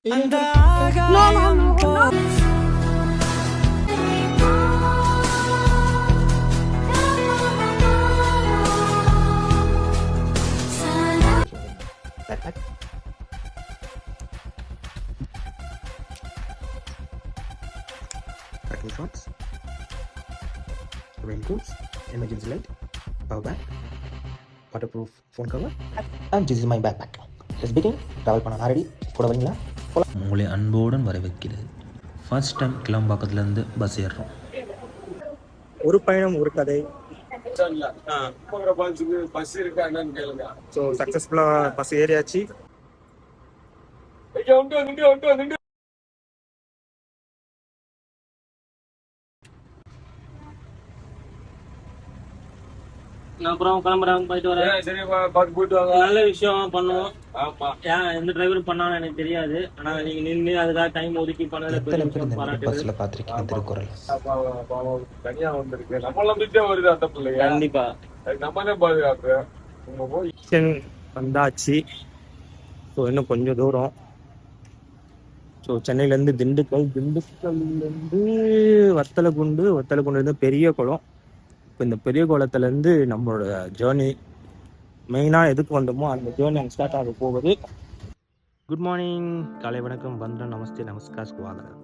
Trekking shorts, raincoats, emergency light, power bank, waterproof phone cover, and this is my backpack. Let's begin. Travel பண்ண நான் ready. கூட வரீங்களா? உங்களை அன்போடன் வரவேற்கிறது. ஃபர்ஸ்ட் டைம் கிளம்பாக்கத்துலேருந்து பஸ் ஏறுறோம். ஒரு பயணம் ஒரு கதை. ஸோ சக்ஸஸ்ஃபுல்லாக பஸ் ஏறியாச்சு. அப்புறம் கிளம்புறாங்க, போயிட்டு வரேன். நல்ல விஷயம் பண்ணுவோம். ஏன் எந்த டிரைவரும் பண்ணாலும் எனக்கு தெரியாது. ஆனா நீங்க நின்று அதுக்காக டைம் ஒதுக்கி பண்ணல பஸ்ல பாத்திருக்கீங்க திருக்குறள். கண்டிப்பா வந்தாச்சு. ஸோ இன்னும் கொஞ்சம் தூரம். ஸோ சென்னையிலேருந்து திண்டுக்கல், திண்டுக்கல்லேருந்து வத்தலகுண்டு பெரிய குளம். இப்போ இந்த பெரிய குளத்துலேருந்து நம்மளோட ஜேர்னி மெயினாக எதுக்கு வந்தோமோ அந்த ஜேர்னி அங்கே ஸ்டார்ட் ஆக போகுது. குட் மார்னிங், காலை வணக்கம், வந்தனம், நமஸ்தே, நமஸ்கார், ஸ்வாகதம்.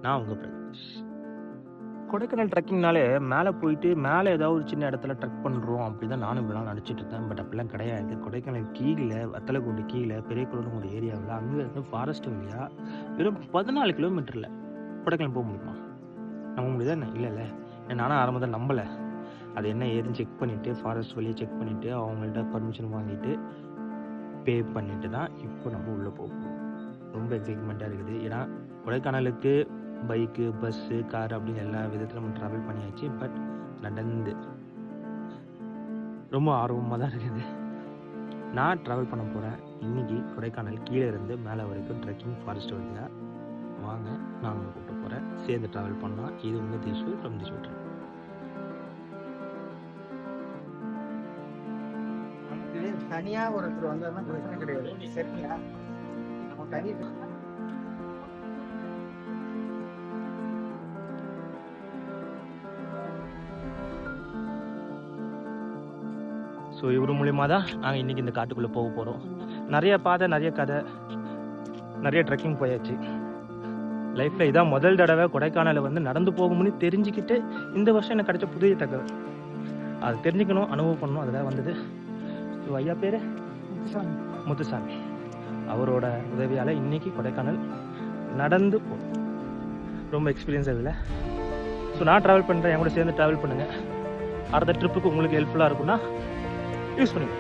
நான் உங்கள் பிரகாஷ். கொடைக்கானல் ட்ரெக்கிங்னாலே மேலே போயிட்டு மேலே ஏதாவது ஒரு சின்ன இடத்துல ட்ரெக் பண்ணுறோம் அப்படி தான் நானும் இப்படிலாம் நினச்சிட்டு இருந்தேன். பட் அப்படிலாம் கிடையாது. கொடைக்கானல் கீழே, வத்தலகுண்டு கீழே பெரிய குளம் ஒரு ஏரியாவில் அங்கே இருந்து ஃபாரஸ்ட் வழியாக வெறும் 14 கிலோமீட்டரில் கொடைக்கானல் போக முடியுமா? நம்ப முடியுதா என்ன? இல்லை நானும் ஆரம்பத்தில் நம்பலை. அது என்ன ஏதுன்னு செக் பண்ணிவிட்டு, ஃபாரஸ்ட் வழியை செக் பண்ணிவிட்டு, அவங்கள்ட்ட பர்மிஷன் வாங்கிட்டு பே பண்ணிட்டு தான் இப்போ நம்ம உள்ளே போகணும். ரொம்ப எக்ஸைட்மெண்ட்டாக இருக்குது. ஏன்னா கொடைக்கானலுக்கு பைக்கு, பஸ்ஸு, கார் அப்படின்னு எல்லா விதத்தில் நம்ம ட்ராவல் பண்ணியாச்சு. பட் நடந்து ரொம்ப ஆர்வமாக தான் இருக்குது. நான் ட்ராவல் பண்ண போகிறேன் இன்றைக்கி கொடைக்கானல் கீழே இருந்து மேலே வரைக்கும் ட்ரெக்கிங் ஃபாரஸ்ட் வழியாக. வாங்க, நான் உங்களை கூப்பிட்டு போகிறேன், சேர்ந்து ட்ராவல் பண்ணலாம். இது உங்கள் திஷு ஃப்ரம் திஷு ட்ரெயின். தனியாக ஒருத்தர் வந்தால் பிரச்சனை கிடையாது. சரிங்களா? நம்ம தனி ஸோ இவர் மூலிமா தான் நாங்கள் இன்றைக்கி இந்த காட்டுக்குள்ளே போக போகிறோம். நிறைய பாதை, நிறைய கதை, நிறைய ட்ரெக்கிங் போயாச்சு. லைஃப்பில் இதான் முதல் தடவை கொடைக்கானலை வந்து நடந்து போகும்னு தெரிஞ்சுக்கிட்டு இந்த வருஷம் எனக்கு கிடைச்ச புதிய தகவல். அது தெரிஞ்சுக்கணும், அனுபவம் பண்ணணும், அதுதான் வந்தது. ஸோ ஐயா பேர் முத்துசாமி. அவரோட உதவியால் இன்றைக்கி கொடைக்கானல் நடந்து போகும். ரொம்ப எக்ஸ்பீரியன்ஸ் அதில். ஸோ நான் ட்ராவல் பண்ணுறேன், என் கூட சேர்ந்து ட்ராவல் பண்ணுங்கள். அடுத்த ட்ரிப்புக்கு உங்களுக்கு ஹெல்ப்ஃபுல்லாக இருக்குன்னா யூஸ் பண்ணுங்க.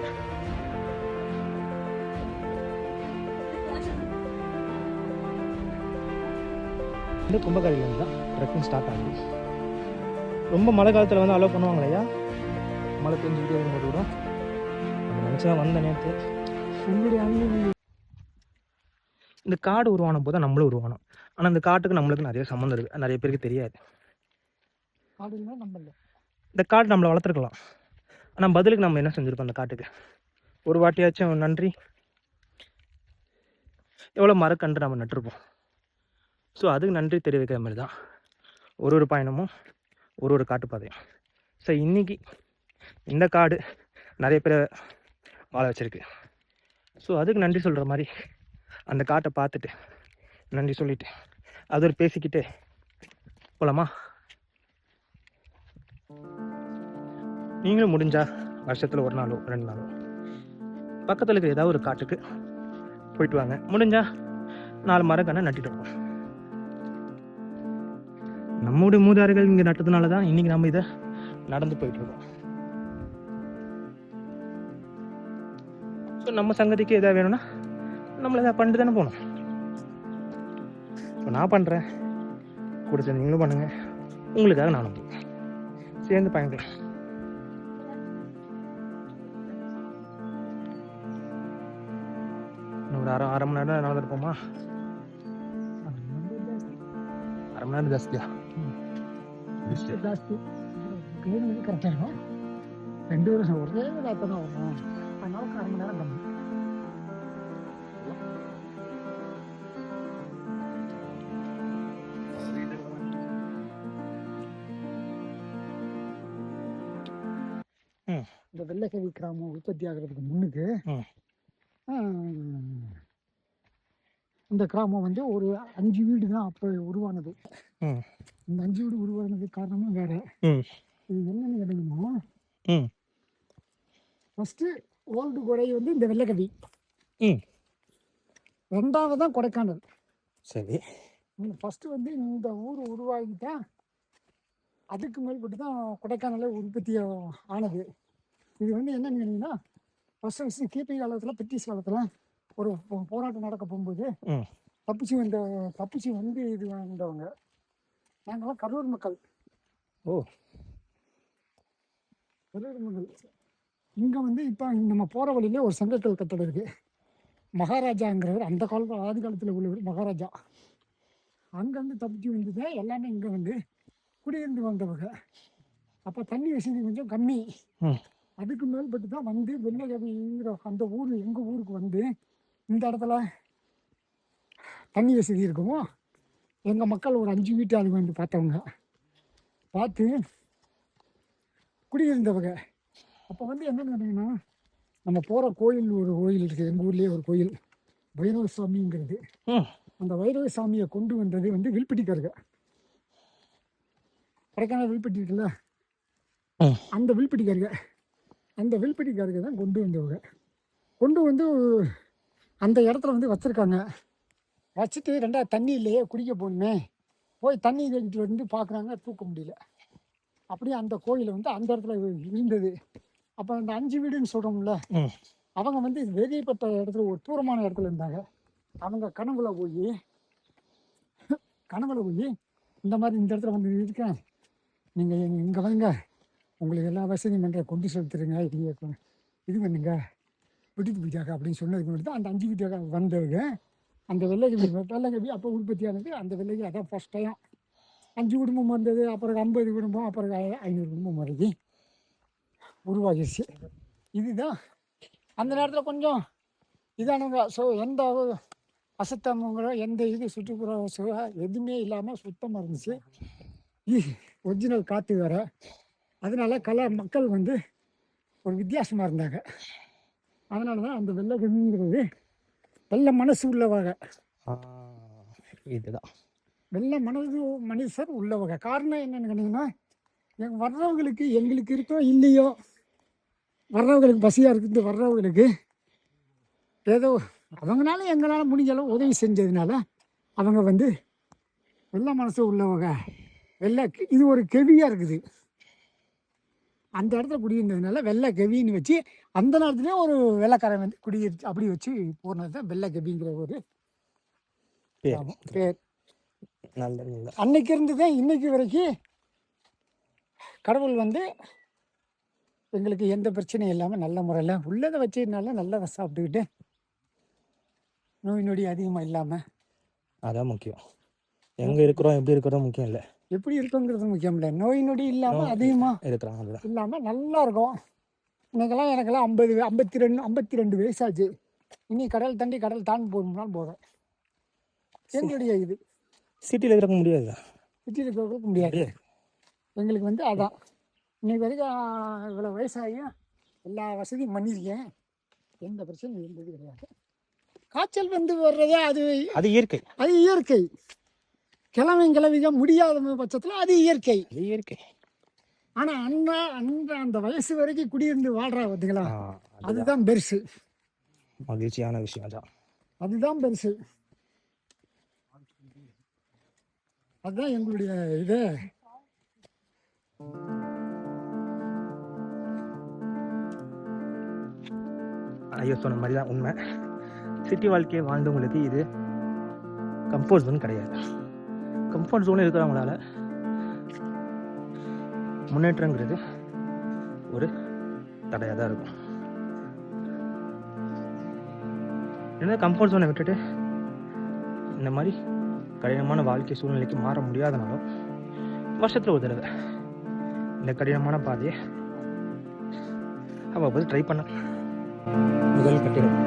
இந்த கும்பகரையிலேருந்து தான் ட்ரெக்கிங் ஸ்டார்ட் ஆகுது. ரொம்ப மழை காலத்தில் வந்து அலோவ் பண்ணுவாங்க இல்லையா? மழை பெஞ்சுக்கிட்டே இருக்கும்போது கூட நம்ம நினச்சா வந்த நேரத்து இந்த காடு உருவான போது தான் நம்மளும் உருவானோம். ஆனால் இந்த காட்டுக்கு நம்மளுக்கு நிறைய சம்மந்தம் இருக்குது. நிறைய பேருக்கு தெரியாது. இந்த காடு நம்மளை வளர்த்துருக்கலாம். ஆனால் பதிலுக்கு நம்ம என்ன செஞ்சுருக்கோம் அந்த காட்டுக்கு? ஒரு வாட்டியாச்சும் நன்றி. எவ்வளோ மரக்கன்று நம்ம நட்டுருப்போம். ஸோ அதுக்கு நன்றி தெரிவிக்கிற மாதிரி தான் ஒரு பயணமும் ஒரு காட்டுப்பாதையும். ஸோ இன்றைக்கி இந்த காடு நிறைய பேரை வாழ வச்சுருக்கு. ஸோ அதுக்கு நன்றி சொல்கிற மாதிரி அந்த காட்டை பார்த்துட்டு நன்றி சொல்லிவிட்டு அது ஒரு பேசிக்கிட்டு போகலாமா? நீங்களும் முடிஞ்சா வருஷத்தில் ஒரு நாளோ 2 நாளோ பக்கத்தில் இருக்கிற ஏதாவது ஒரு காட்டுக்கு போயிட்டு வாங்க. முடிஞ்சா 4 மரக்கண்ணை நட்டிட்டு இருக்கோம். நம்முடைய மூதாதைகள் இங்கே நட்டதுனால தான் இன்னைக்கு நம்ம இதை நடந்து போயிட்டு இருக்கோம். ஸோ நம்ம சங்கதிக்கு எதாவது வேணும்னா நம்மள எதாவது பண்ணிட்டு தானே போகணும். இப்போ நான் பண்ணுறேன், கூட சேர்ந்து நீங்களும் பண்ணுங்க. உங்களுக்காக நானும் சேர்ந்து பயணிக்கலாம். ஒரு அரை மணி நேரம் நடந்துருப்போமா? அரை மணி நேரம் ஜாஸ்தியா? ஜாஸ்தி கரெக்டாக 2 வருஷம் ஒரே இப்போ தான் வரும். அதனால அரை மணி நேரம் பண்ணணும். இந்த வெள்ளைக்கவி கிராமம் உற்பத்தி ஆகிறதுக்கு முன்னுக்கு ம். இந்த கிராமம் வந்து ஒரு 5 வீடு தான் அப்போ உருவானது. ம். இந்த 5 வீடு உருவானதுக்கு காரணமும் வேற. ம். இது என்னன்னு கேட்டீங்கன்னா, ம். ஃபர்ஸ்ட் ஓல்டு கொடை வந்து இந்த வெள்ளைக்கவி, ம். 2வது தான் கொடைக்கானல். சரி. ஃபர்ஸ்ட் வந்து இந்த ஊர் உருவாகிட்டா அதுக்கு மேல்பட்டு தான் கொடைக்கானலே உற்பத்தி ஆனது. இது வந்து என்னன்னு கேட்டீங்கன்னா, ஃபர்ஸ்ட் கிபி காலத்தில், பிரிட்டிஷ் காலத்தில் ஒரு போராட்டம் நடக்க போகும்போது ம். தப்பிச்சு வந்து இது வந்தவங்க நாங்களாம் கரூர் மக்கள். ஓ. கரூர் மக்கள். இங்கே வந்து இப்போ நம்ம போகிற வழியிலே ஒரு சங்கக்கல் கட்டடம் இருக்குது. மகாராஜாங்கிறவர், அந்த காலத்தில் ஆதி காலத்தில் உள்ளவர் மகாராஜா. அங்கேருந்து தப்பிச்சு வந்தது எல்லாமே இங்கே வந்து குடியிருந்து வந்தவங்க. அப்போ தண்ணி வசதி கொஞ்சம் கம்மி. அதுக்கு மேல்பட்டு தான் வந்து வெள்ளைக்கவிங்கிற அந்த ஊர் எங்கள் ஊருக்கு வந்து இந்த இடத்துல தண்ணி வசதி இருக்குமோ எங்கள் மக்கள் ஒரு 5 வீட்டு ஆளுங்க வந்து பார்த்தவங்க, பார்த்து குடியிருந்தவங்க. அப்போ வந்து என்னென்னு கேட்டிங்கன்னா, நம்ம போகிற கோயில், ஒரு கோயில் இருக்குது எங்கள் ஊர்லேயே ஒரு கோயில், வைரவ சாமிங்கிறது. அந்த வைரவ சாமியை கொண்டு வந்தது வந்து வில்பட்டிக்காரங்க. கொடைக்கானல் வில்பட்டி இருக்குல்ல, அந்த வில்பட்டிக்காரங்க தான் கொண்டு வந்தவங்க. கொண்டு வந்து அந்த இடத்துல வந்து வச்சுருக்காங்க. வச்சுட்டு 2வது தண்ணி இல்லையே, குடிக்க போகணுமே, போய் தண்ணி கட்டிட்டு வந்து பார்க்குறாங்க, தூக்க முடியல. அப்படியே அந்த கோயில் வந்து அந்த இடத்துல இருந்தது. அப்போ அந்த 5 வீடுன்னு சொல்கிறோம்ல, அவங்க வந்து வெளியப்பட்ட இடத்துல ஒரு தூரமான இடத்துல இருந்தாங்க. அவங்க கனவுல போய் இந்த மாதிரி இந்த இடத்துல வந்து இருக்கேன், நீங்கள் இங்கே வாங்க, உங்களுக்கு எல்லா வசதியும் பண்ணுற, கொண்டு செலுத்துறீங்க, இது பண்ணுங்க, விட்டுட்டு போயிட்டாங்க அப்படின்னு சொன்னதுக்கு மட்டும் தான் அந்த 5 வீட்டாக வந்தவங்க. அந்த வெள்ளைக்கவி அப்போ உற்பத்தியானது. அந்த வெள்ளைக்கவி அதான் ஃபஸ்ட் டைம் 5 குடும்பம் வந்தது. அப்புறம் 50 குடும்பம், அப்புறம் 500 குடும்பம் வரைக்கும் உருவாகிடுச்சு. இதுதான் அந்த நேரத்தில் கொஞ்சம் இதானவங்க. ஸோ எந்த அசுத்தமுங்களோ எந்த இது சுற்றுப்புற எதுவுமே இல்லாமல் சுத்தமாக இருந்துச்சு. ஒரிஜினல் காற்று வேற. அதனால மக்கள் வந்து ஒரு வித்தியாசமாக இருந்தாங்க. அதனால தான் அந்த வெள்ளைக்கவிங்கிறது வெள்ளை மனசு உள்ளவங்க. இதுதான் வெள்ளை மனுஷர் உள்ளவங்க. காரணம் என்னன்னு கேட்டிங்கன்னா, வர்றவங்களுக்கு எங்களுக்கு இருக்கோ இல்லையோ, வர்றவங்களுக்கு பசியாக இருக்குது, வர்றவங்களுக்கு ஏதோ அவங்களால எங்களால் முடிஞ்ச அளவு உதவி செஞ்சதுனால அவங்க வந்து வெள்ளை மனசு உள்ளவங்க. இது ஒரு கெவியாக இருக்குது. அந்த இடத்துல குடியிருந்ததுனால வெள்ளைக்கவின்னு வச்சு அந்த நேரத்துலேயே ஒரு வெள்ளைக்காரன் வந்து குடியிருச்சு. அப்படி வச்சு போனது தான் வெள்ளைக்கவிங்கிற ஒரு பேர். நல்ல அன்னைக்கு இருந்துதான் இன்னைக்கு வரைக்கும் கடவுள் வந்து எங்களுக்கு எந்த பிரச்சனையும் இல்லாமல் நல்ல முறையில் உள்ளதை வச்சதுனால நல்லதை சாப்பிட்டுக்கிட்டு நோய் நொடி அதிகமாக இல்லாமல். அதான் முக்கியம். எங்கே இருக்கிறோம், எப்படி இருக்கிறோம் முக்கியம் இல்லை, எப்படி இருக்குங்கிறது முக்கியம் இல்லை. நோய் நொடி இல்லாமல் அதிகமாக இருக்கிறாங்க இல்லாமல் நல்லா இருக்கும். இன்னைக்கெல்லாம் எனக்கெல்லாம் 52 வயசாச்சு. இனி கடல் தாண்டி போகணும்னாலும் போகிறேன். எங்களுடைய இது சிட்டியில் இருக்க முடியாது, சிட்டியில் இருக்கிறவங்களுக்கு முடியாது. எங்களுக்கு வந்து அதான் இன்னைக்கு வரைக்கும் இவ்வளோ வயசாகியும் எல்லா வசதியும் பண்ணியிருக்கேன், எந்த பிரச்சனையும் இருந்தது கிடையாது. காய்ச்சல் வந்து வர்றதே அது இயற்கை. கிளவிக்க முடியாத பட்சத்தில் அது இயற்கை. ஆனால் அந்த வயசு வரைக்கும் குடியிருந்து வாழ்றா பார்த்தீங்களா, அதுதான் பெருசு, மகிழ்ச்சியான விஷயம் தான். அதுதான் பெருசு. அதுதான் எங்களுடைய இது. ஐயோ சொன்ன மாதிரி தான் உண்மை. சிட்டி வாழ்க்கையை வாழ்ந்தவங்களுக்கு இது கம்ஃபர்ட் ஜோன் கிடையாது. கம்ஃபர்ட் ஜோனில் இருக்கிறவங்களால முன்னேற்றங்கிறது ஒரு தடையாக தான் இருக்கும். ஏன்னா கம்ஃபர்ட் ஜோனை விட்டுட்டு இந்த மாதிரி கடினமான வாழ்க்கை சூழ்நிலைக்கு மாற முடியாதனாலும் வருஷத்தில் ஒரு தடவை இந்த கடினமான பாதையை அவ்வப்போது ட்ரை பண்ண. முதல் கட்டிடம்